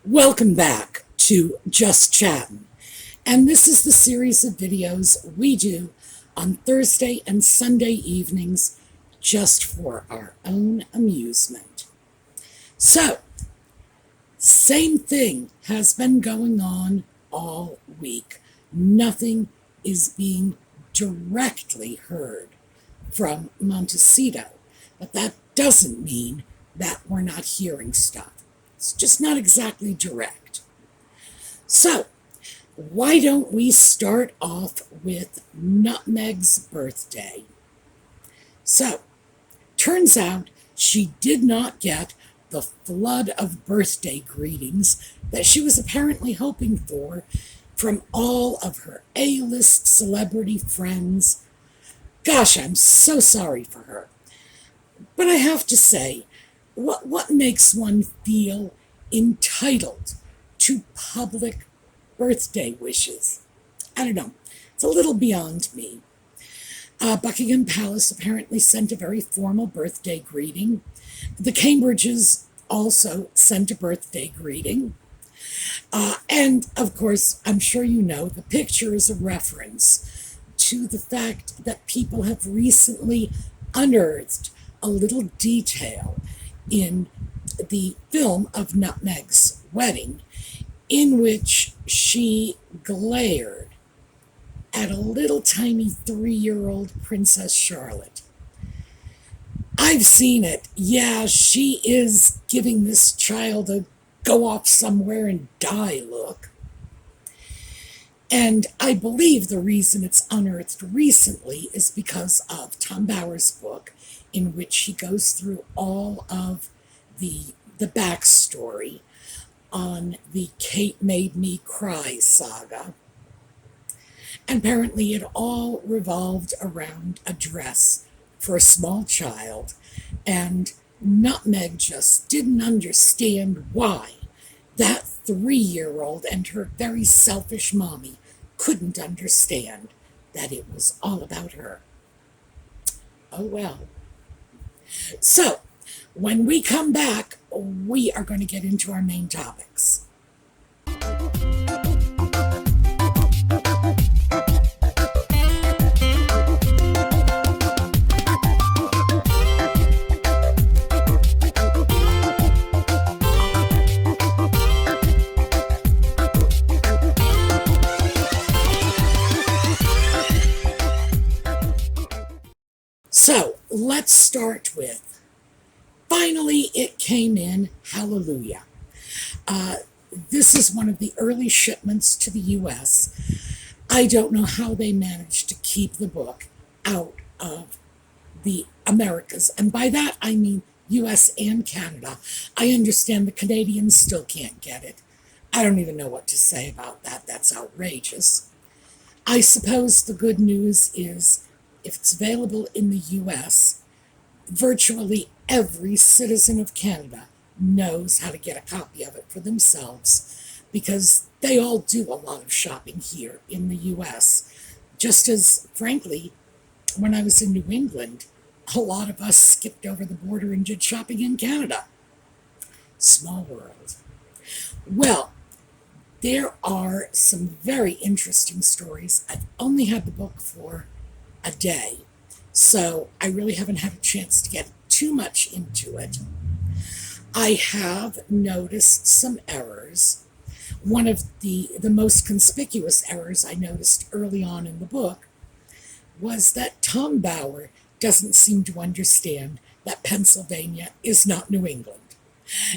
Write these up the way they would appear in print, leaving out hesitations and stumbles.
Welcome back to Just Chattin', and this is the series of videos we do on Thursday and Sunday evenings just for our own amusement. So, same thing has been going on all week. Nothing is being directly heard from Montecito, but that doesn't mean that we're not hearing stuff. It's just not exactly direct. So, why don't we start off with Nutmeg's birthday? So, turns out she did not get the flood of birthday greetings that she was apparently hoping for from all of her A-list celebrity friends. Gosh, I'm so sorry for her. But I have to say, what makes one feel entitled to public birthday wishes? I don't know. It's a little beyond me. Buckingham Palace apparently sent a very formal birthday greeting. The Cambridges also sent a birthday greeting. And, of course, I'm sure you know, the picture is a reference to the fact that people have recently unearthed a little detail in the film of Nutmeg's wedding, in which she glared at a little tiny 3-year-old Princess Charlotte. I've seen it. Yeah, she is giving this child a go off somewhere and die look. And I believe the reason it's unearthed recently is because of Tom Bower's book, in which he goes through all of the backstory on the Kate Made Me Cry saga. And apparently it all revolved around a dress for a small child, and Nutmeg just didn't understand why that 3-year-old and her very selfish mommy couldn't understand that it was all about her. Oh well. So, when we come back, we are going to get into our main topics. So, let's start with, finally it came in, hallelujah. This is one of the early shipments to the U.S. I don't know how they managed to keep the book out of the Americas, and by that I mean U.S. and Canada. I understand the Canadians still can't get it. I don't even know what to say about that. That's outrageous. I suppose the good news is, if it's available in the U.S., virtually every citizen of Canada knows how to get a copy of it for themselves, because they all do a lot of shopping here in the U.S. Just as, frankly, when I was in New England, a lot of us skipped over the border and did shopping in Canada. Small world. Well, there are some very interesting stories. I've only had the book for a day, so I really haven't had a chance to get too much into it. I have noticed some errors. One of the most conspicuous errors I noticed early on in the book was that Tom Bower doesn't seem to understand that Pennsylvania is not New England.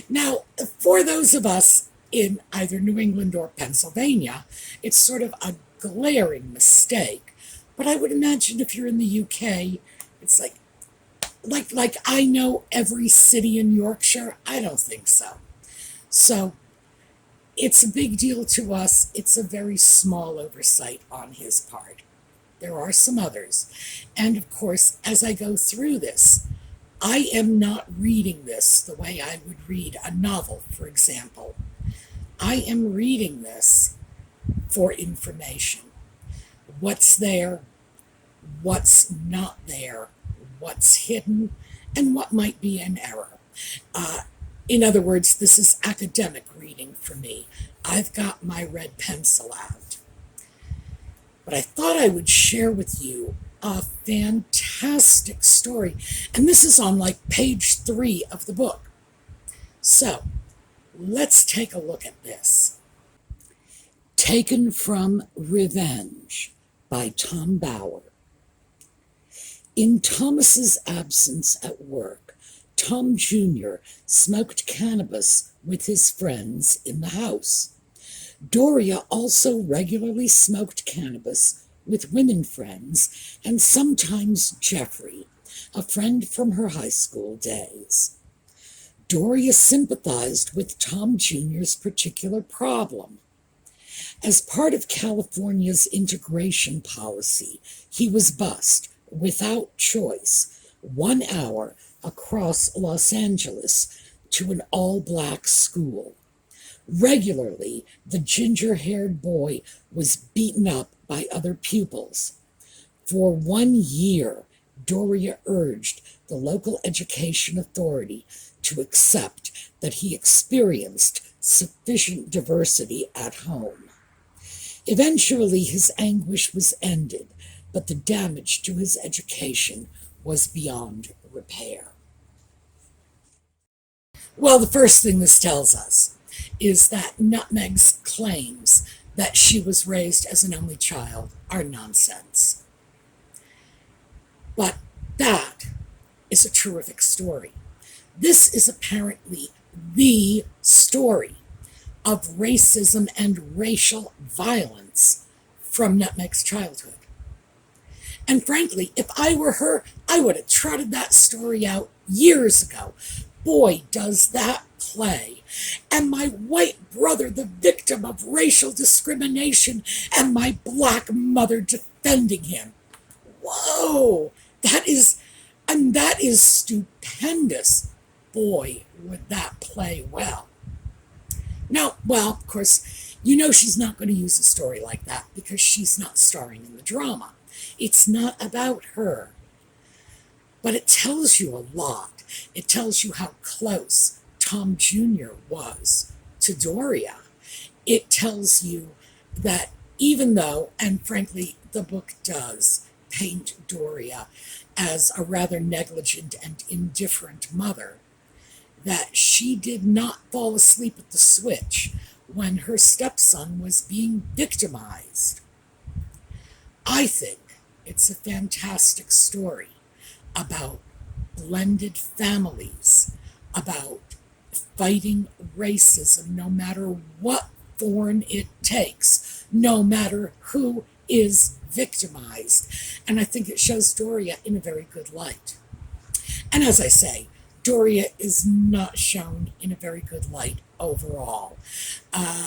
Now, for those of us in either New England or Pennsylvania, it's sort of a glaring mistake. But I would imagine if you're in the UK, it's like I know every city in Yorkshire. I don't think so. So it's a big deal to us. It's a very small oversight on his part. There are some others. And of course, as I go through this, I am not reading this the way I would read a novel, for example. I am reading this for information. What's there, what's not there, what's hidden, and what might be an error. In other words, this is academic reading for me. I've got my red pencil out. But I thought I would share with you a fantastic story. And this is on like page 3 of the book. So let's take a look at this. Taken from Revenge by Tom Bauer. In Thomas's absence at work, Tom Jr. smoked cannabis with his friends in the house. Doria also regularly smoked cannabis with women friends and sometimes Jeffrey, a friend from her high school days. Doria sympathized with Tom Jr.'s particular problem. As part of California's integration policy, he was bused, without choice, 1 hour across Los Angeles to an all-black school. Regularly, the ginger-haired boy was beaten up by other pupils. For 1 year, Doria urged the local education authority to accept that he experienced sufficient diversity at home. Eventually, his anguish was ended, but the damage to his education was beyond repair. Well, the first thing this tells us is that Nutmeg's claims that she was raised as an only child are nonsense. But that is a terrific story. This is apparently the story of racism and racial violence from Nutmeg's childhood. And frankly, if I were her, I would have trotted that story out years ago. Boy, does that play. And my white brother, the victim of racial discrimination, and my black mother defending him. Whoa, that is stupendous. Boy, would that play well. Now, well, of course, you know she's not going to use a story like that because she's not starring in the drama. It's not about her. But it tells you a lot. It tells you how close Tom Jr. was to Doria. It tells you that even though, and frankly, the book does paint Doria as a rather negligent and indifferent mother, that she did not fall asleep at the switch when her stepson was being victimized. I think it's a fantastic story about blended families, about fighting racism no matter what form it takes, no matter who is victimized. And I think it shows Doria in a very good light. And as I say, Doria is not shown in a very good light overall,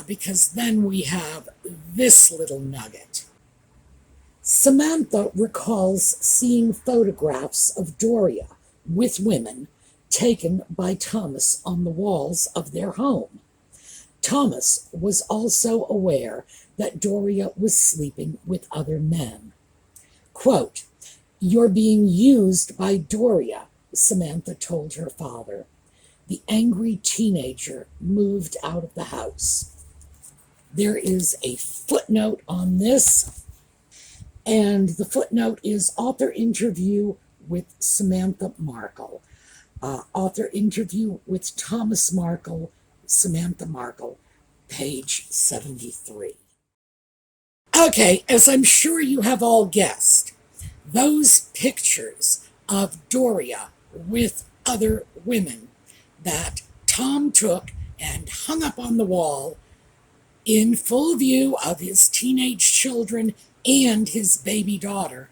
because then we have this little nugget. Samantha recalls seeing photographs of Doria with women taken by Thomas on the walls of their home. Thomas was also aware that Doria was sleeping with other men. Quote, "You're being used by Doria," Samantha told her father. The angry teenager moved out of the house. There is a footnote on this, and the footnote is author interview with Samantha Markle. Author interview with Thomas Markle, Samantha Markle, page 73. Okay, as I'm sure you have all guessed, those pictures of Doria with other women that Tom took and hung up on the wall in full view of his teenage children and his baby daughter.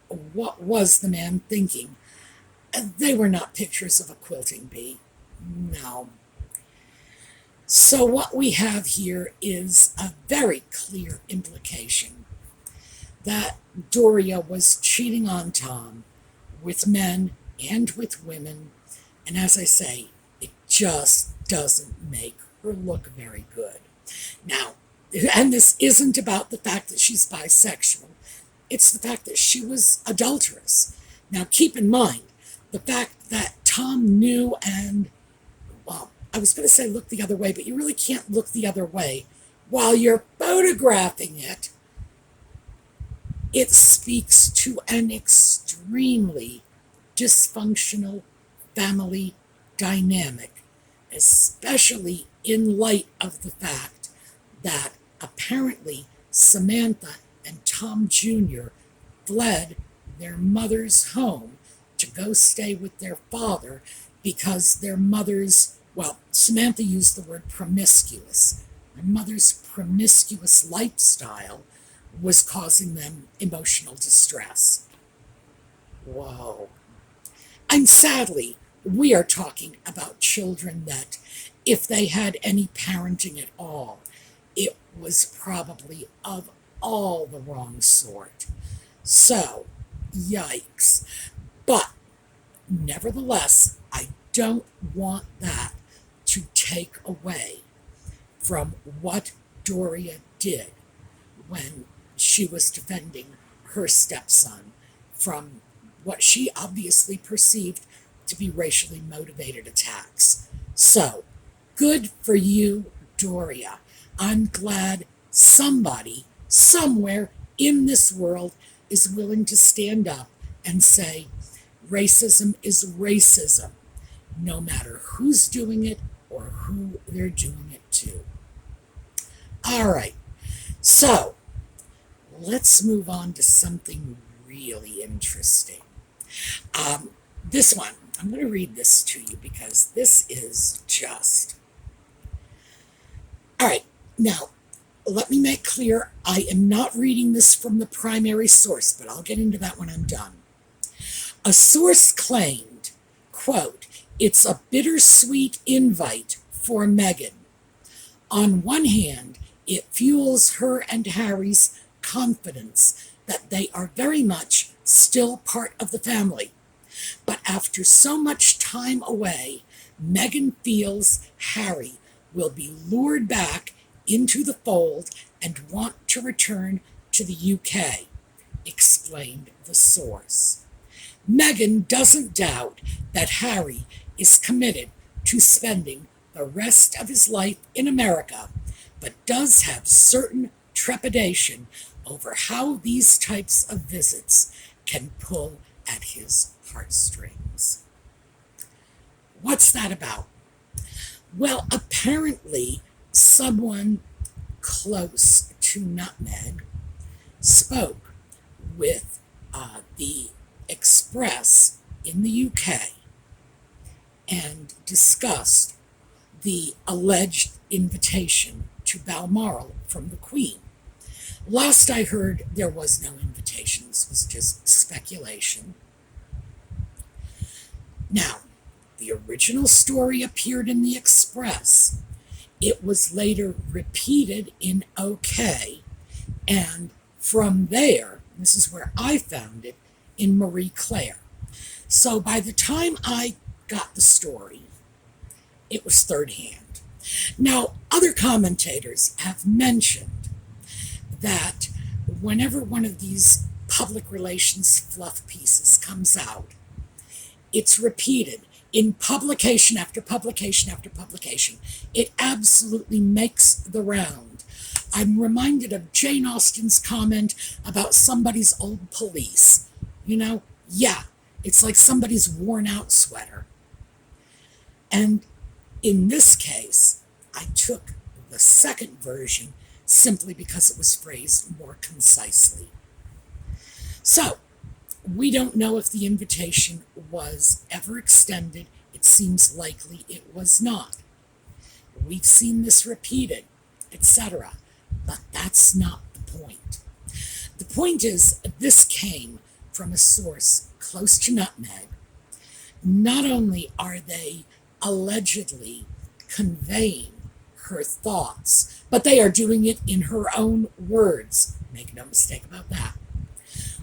What was the man thinking? They were not pictures of a quilting bee. No. So what we have here is a very clear implication that Doria was cheating on Tom with men and with women. And as I say, it just doesn't make her look very good. Now, and this isn't about the fact that she's bisexual. It's the fact that she was adulterous. Now, keep in mind the fact that Tom knew and, well, I was going to say look the other way, but you really can't look the other way. While you're photographing it, it speaks to an extremely dysfunctional family dynamic, especially in light of the fact that apparently Samantha and Tom Jr. fled their mother's home to go stay with their father because their mother's, well, Samantha used the word promiscuous. Their mother's promiscuous lifestyle was causing them emotional distress. Whoa. And sadly, we are talking about children that, if they had any parenting at all, it was probably of all the wrong sort. So, yikes. But, nevertheless, I don't want that to take away from what Doria did when she was defending her stepson from what she obviously perceived to be racially motivated attacks. So, good for you, Doria. I'm glad somebody, somewhere in this world, is willing to stand up and say, racism is racism, no matter who's doing it or who they're doing it to. All right, so let's move on to something really interesting. This one, I'm going to read this to you because this is just... All right, now, let me make clear, I am not reading this from the primary source, but I'll get into that when I'm done. A source claimed, quote, "It's a bittersweet invite for Meghan. On one hand, it fuels her and Harry's confidence that they are very much still part of the family. But after so much time away, Meghan feels Harry will be lured back into the fold and want to return to the UK," explained the source. Meghan doesn't doubt that Harry is committed to spending the rest of his life in America, but does have certain trepidation over how these types of visits can pull at his heartstrings. What's that about? Well, apparently someone close to Nutmeg spoke with the Express in the UK and discussed the alleged invitation to Balmoral from the Queen. Last I heard, there was no invitation. This was just speculation. Now, the original story appeared in the Express. It was later repeated in OK, and from there, this is where I found it, in Marie Claire. So by the time I got the story, it was third hand. Now, other commentators have mentioned that whenever one of these public relations fluff pieces comes out, it's repeated in publication after publication after publication. It absolutely makes the round. I'm reminded of Jane Austen's comment about somebody's old police. You know, yeah, it's like somebody's worn out sweater. And in this case, I took the second version simply because it was phrased more concisely. So, we don't know if the invitation was ever extended. It seems likely it was not. We've seen this repeated, etc. But that's not the point. The point is, this came from a source close to Nutmeg. Not only are they allegedly conveying her thoughts, but they are doing it in her own words. Make no mistake about that.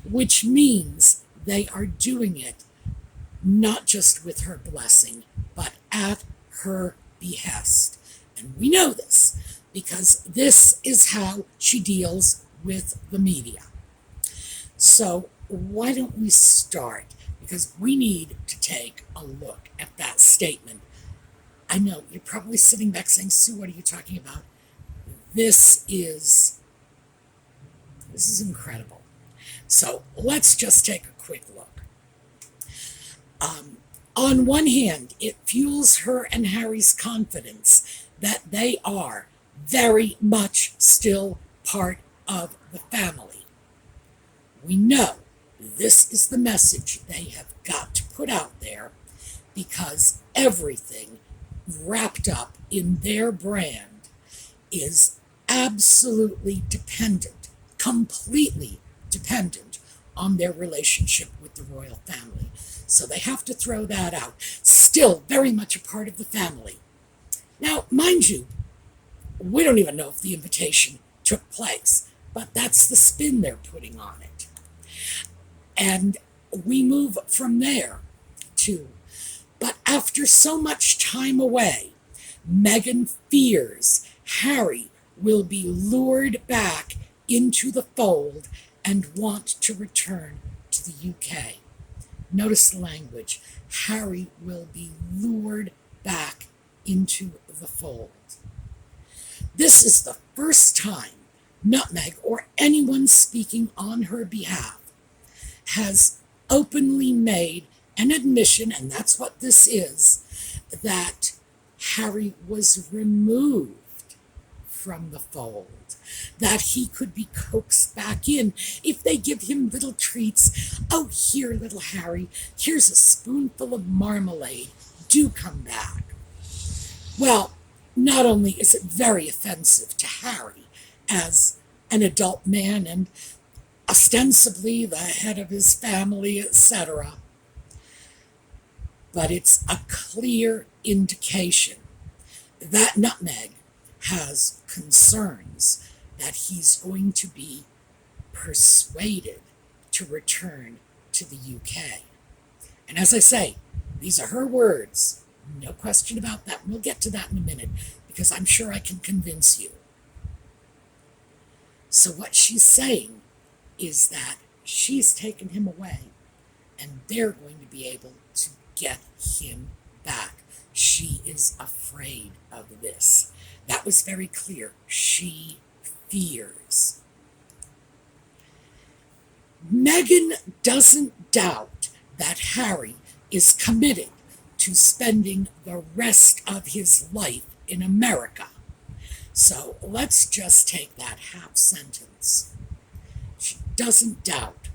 Which means they are doing it not just with her blessing, but at her behest. And we know this because this is how she deals with the media. So why don't we start? Because we need to take a look at that statement I know you're probably sitting back saying, Sue, what are you talking about? This is incredible. So let's just take a quick look. On one hand, it fuels her and Harry's confidence that they are very much still part of the family. We know this is the message they have got to put out there because everything wrapped up in their brand is absolutely dependent, completely dependent on their relationship with the royal family. So they have to throw that out. Still very much a part of the family. Now, mind you, we don't even know if the invitation took place, but that's the spin they're putting on it. And we move from there to, but after so much time away, Meghan fears Harry will be lured back into the fold and want to return to the UK. Notice the language. Harry will be lured back into the fold. This is the first time Nutmeg, or anyone speaking on her behalf, has openly made an admission, and that's what this is, that Harry was removed from the fold, that he could be coaxed back in if they give him little treats. Oh, here, little Harry, here's a spoonful of marmalade. Do come back. Well, not only is it very offensive to Harry as an adult man and ostensibly the head of his family, etc., but it's a clear indication that Nutmeg has concerns that he's going to be persuaded to return to the UK. And as I say, these are her words. No question about that. We'll get to that in a minute because I'm sure I can convince you. So what she's saying is that she's taken him away and they're going to be able to get him back. She is afraid of this. That was very clear. She fears. Meghan doesn't doubt that Harry is committed to spending the rest of his life in America. So let's just take that half sentence. She doesn't doubt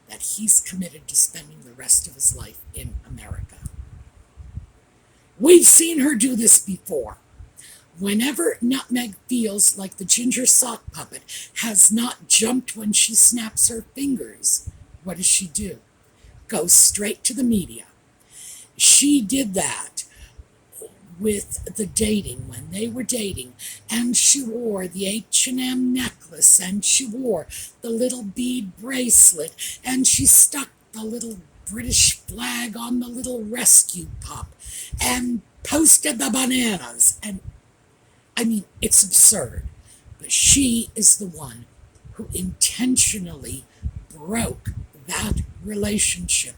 that he's committed to spending the rest of his life in America. We've seen her do this before. Whenever Nutmeg feels like the ginger sock puppet has not jumped when she snaps her fingers, what does she do? Goes straight to the media. She did that with the dating, when they were dating, and she wore the H&M necklace, and she wore the little bead bracelet, and she stuck the little British flag on the little rescue pup, and posted the bananas, and I mean, it's absurd, but she is the one who intentionally broke that relationship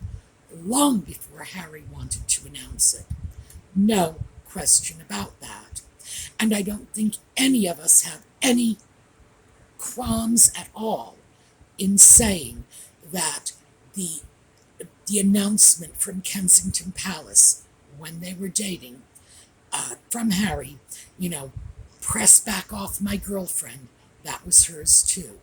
long before Harry wanted to announce it. No question about that. And I don't think any of us have any qualms at all in saying that the announcement from Kensington Palace when they were dating from Harry, press back off my girlfriend, that was hers too.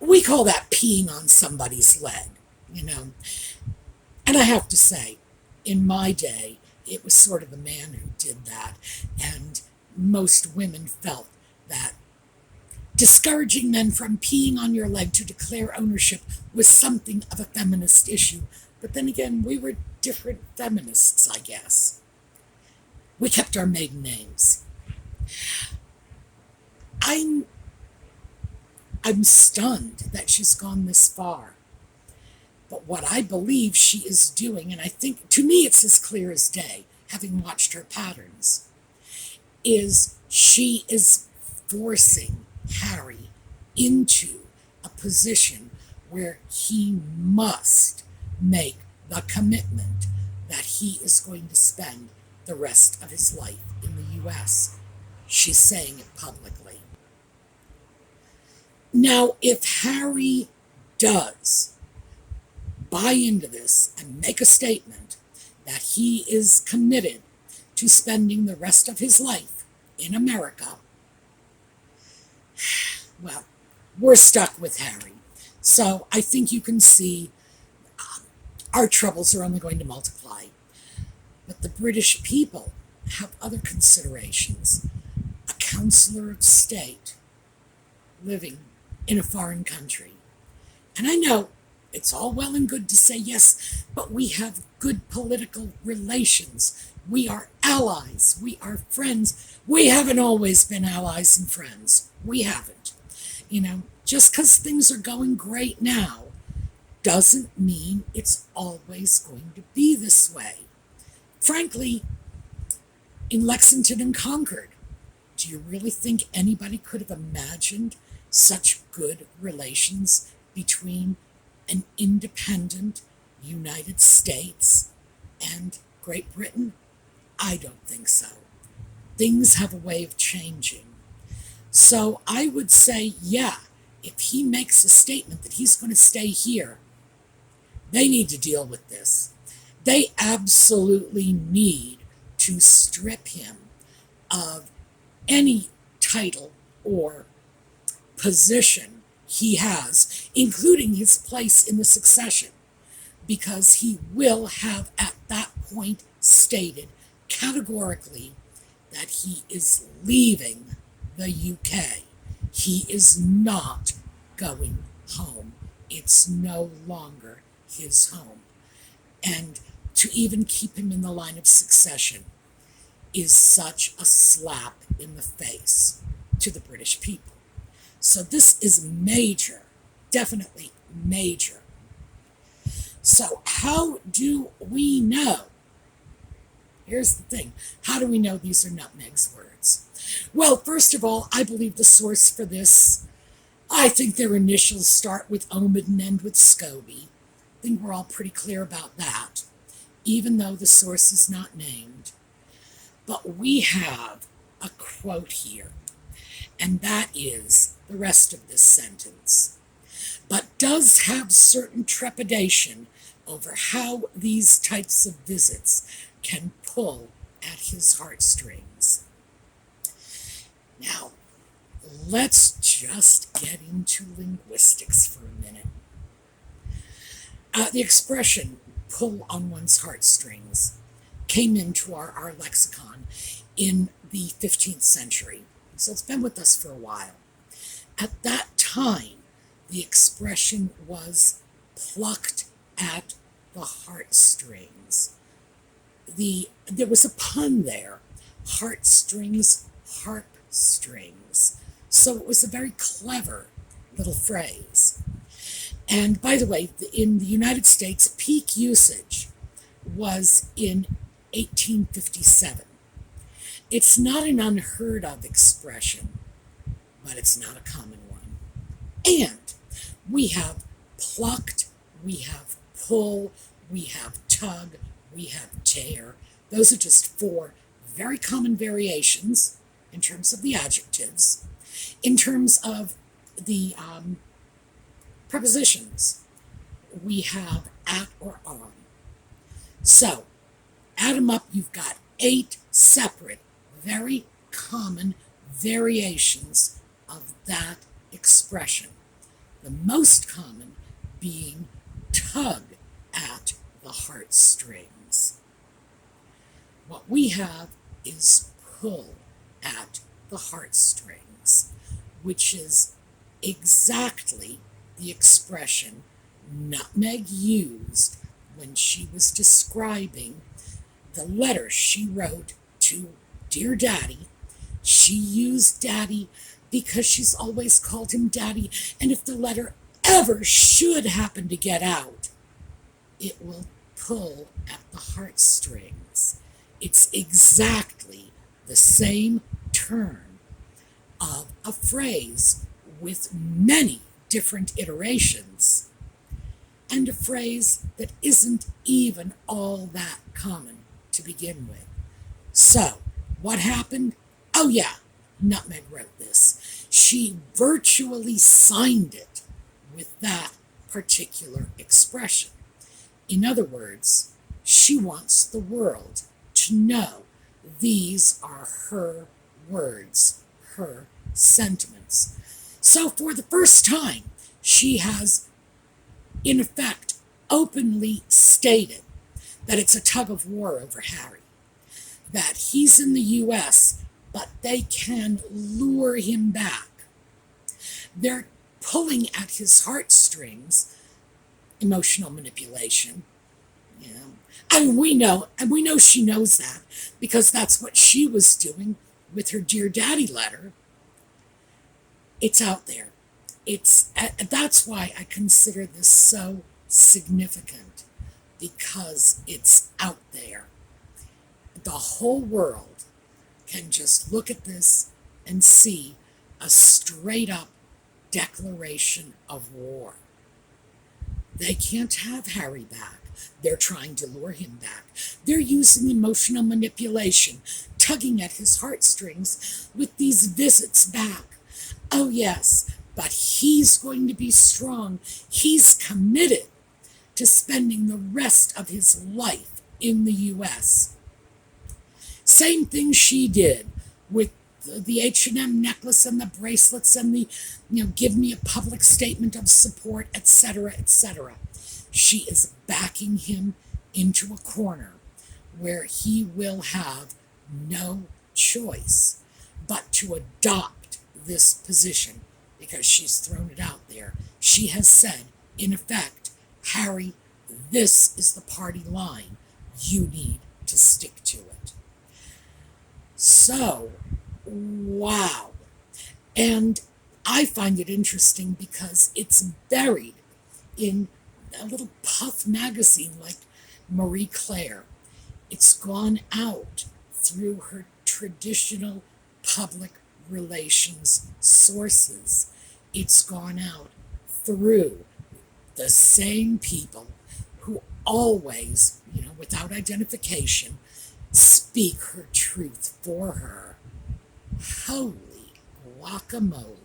We call that peeing on somebody's leg, And I have to say, in my day, it was sort of the man who did that, and most women felt that discouraging men from peeing on your leg to declare ownership was something of a feminist issue. But then again, we were different feminists, I guess. We kept our maiden names. I'm stunned that she's gone this far. But what I believe she is doing, and I think, to me it's as clear as day, having watched her patterns, is she is forcing Harry into a position where he must make the commitment that he is going to spend the rest of his life in the U.S. She's saying it publicly. Now, if Harry does buy into this and make a statement that he is committed to spending the rest of his life in America, well, we're stuck with Harry. So I think you can see our troubles are only going to multiply. But the British people have other considerations. A counselor of state living in a foreign country. And I know it's all well and good to say yes, but we have good political relations. We are allies. We are friends. We haven't always been allies and friends. We haven't. Just because things are going great now doesn't mean it's always going to be this way. Frankly, in Lexington and Concord, do you really think anybody could have imagined such good relations between an independent United States and Great Britain? I don't think so. Things have a way of changing. So I would say, yeah, if he makes a statement that he's going to stay here, they need to deal with this. They absolutely need to strip him of any title or position he has, including his place in the succession, because he will have at that point stated categorically that he is leaving the UK. He is not going home. It's no longer his home. And to even keep him in the line of succession is such a slap in the face to the British people. So this is major, definitely major. So how do we know? Here's the thing. How do we know these are Nutmeg's words? Well, first of all, I believe the source for this, I think their initials start with Omid and end with Scobie. I think we're all pretty clear about that, even though the source is not named. But we have a quote here, and that is the rest of this sentence. But does have certain trepidation over how these types of visits can pull at his heartstrings. Now, let's just get into linguistics for a minute. The expression pull on one's heartstrings came into our lexicon in the 15th century. So it's been with us for a while. At that time, the expression was plucked at the heartstrings. There was a pun there, heartstrings, harp strings. So it was a very clever little phrase. And by the way, in the United States, peak usage was in 1857. It's not an unheard of expression, but it's not a common one. And we have plucked, we have pull, we have tug, we have tear. Those are just four very common variations in terms of the adjectives. In terms of the prepositions, we have at or on. So, add them up, you've got 8 separate, very common variations of that expression. The most common being tug at the heartstrings. What we have is pull at the heartstrings, which is exactly the expression Nutmeg used when she was describing the letter she wrote to Dear Daddy. She used Daddy because she's always called him Daddy, and if the letter ever should happen to get out, it will pull at the heartstrings. It's exactly the same turn of a phrase with many different iterations, and a phrase that isn't even all that common to begin with. So, what happened? Oh, yeah, Nutmeg wrote this. She virtually signed it with that particular expression. In other words, she wants the world to know these are her words, her sentiments. So, for the first time, she has, in effect, openly stated that it's a tug of war over Harry, that he's in the U.S., but they can lure him back. They're pulling at his heartstrings, emotional manipulation. You know, and we know she knows that because that's what she was doing with her Dear Daddy letter. It's out there. That's why I consider this so significant, because it's out there. The whole world can just look at this and see a straight up declaration of war. They can't have Harry back. They're trying to lure him back. They're using emotional manipulation, tugging at his heartstrings with these visits back. Oh, yes, but he's going to be strong. He's committed to spending the rest of his life in the U.S. Same thing she did with the H&M necklace and the bracelets and the, give me a public statement of support, etc., etc. She is backing him into a corner where he will have no choice but to adopt this position, because she's thrown it out there. She has said, in effect, Harry, this is the party line. You need to stick to it. So, wow. And I find it interesting because it's buried in a little puff magazine like Marie Claire. It's gone out through her traditional public relations sources. It's gone out through the same people who always, without identification, speak her truth for her. Holy guacamole.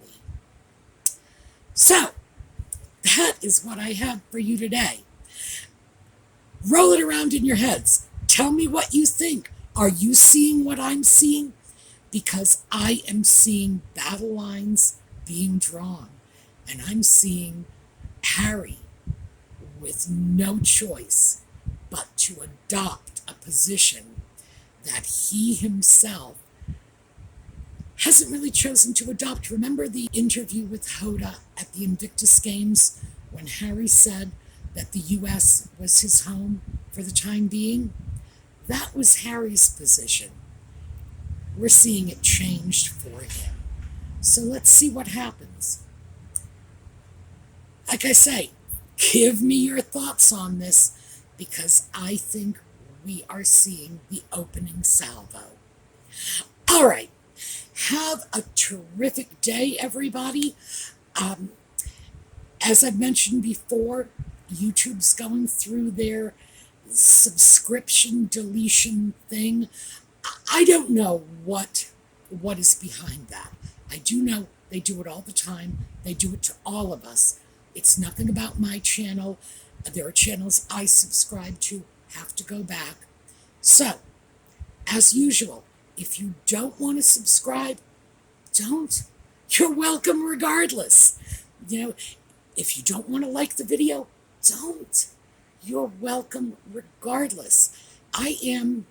So, that is what I have for you today. Roll it around in your heads. Tell me what you think. Are you seeing what I'm seeing? Because I am seeing battle lines being drawn. And I'm seeing Harry with no choice but to adopt a position that he himself hasn't really chosen to adopt. Remember the interview with Hoda at the Invictus Games when Harry said that the U.S. was his home for the time being? That was Harry's position. We're seeing it changed for him. So let's see what happens. Like I say, give me your thoughts on this, because I think we are seeing the opening salvo. All right. Have a terrific day, everybody. As I've mentioned before, YouTube's going through their subscription deletion thing. I don't know what is behind that. I do know they do it all the time. They do it to all of us. It's nothing about my channel. There are channels I subscribe to, have to go back. So, as usual, if you don't want to subscribe, don't. You're welcome regardless. If you don't want to like the video, don't. You're welcome regardless. I am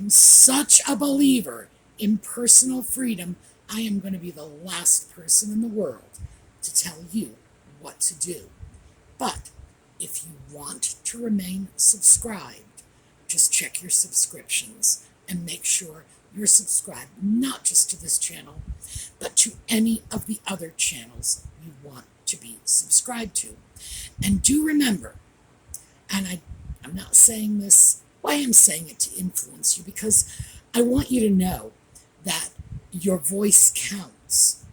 such a believer in personal freedom. I am going to be the last person in the world to tell you what to do. But if you want to remain subscribed, just check your subscriptions and make sure you're subscribed not just to this channel, but to any of the other channels you want to be subscribed to. And do remember, and I'm not saying this, well, I am saying it to influence you, because I want you to know that your voice counts.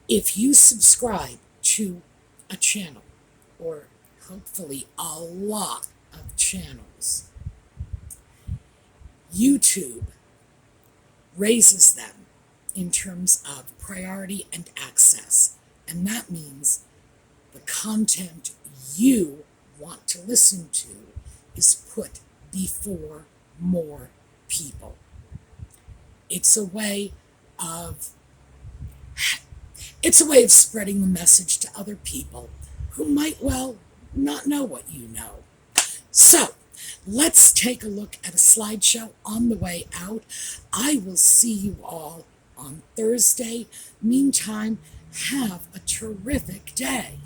If you subscribe to a channel, or hopefully a lot of channels, YouTube raises them in terms of priority and access. And that means the content you want to listen to is put before more people. It's a way of spreading the message to other people who might well not know what you know. So, let's take a look at a slideshow on the way out. I will see you all on Thursday. Meantime, have a terrific day.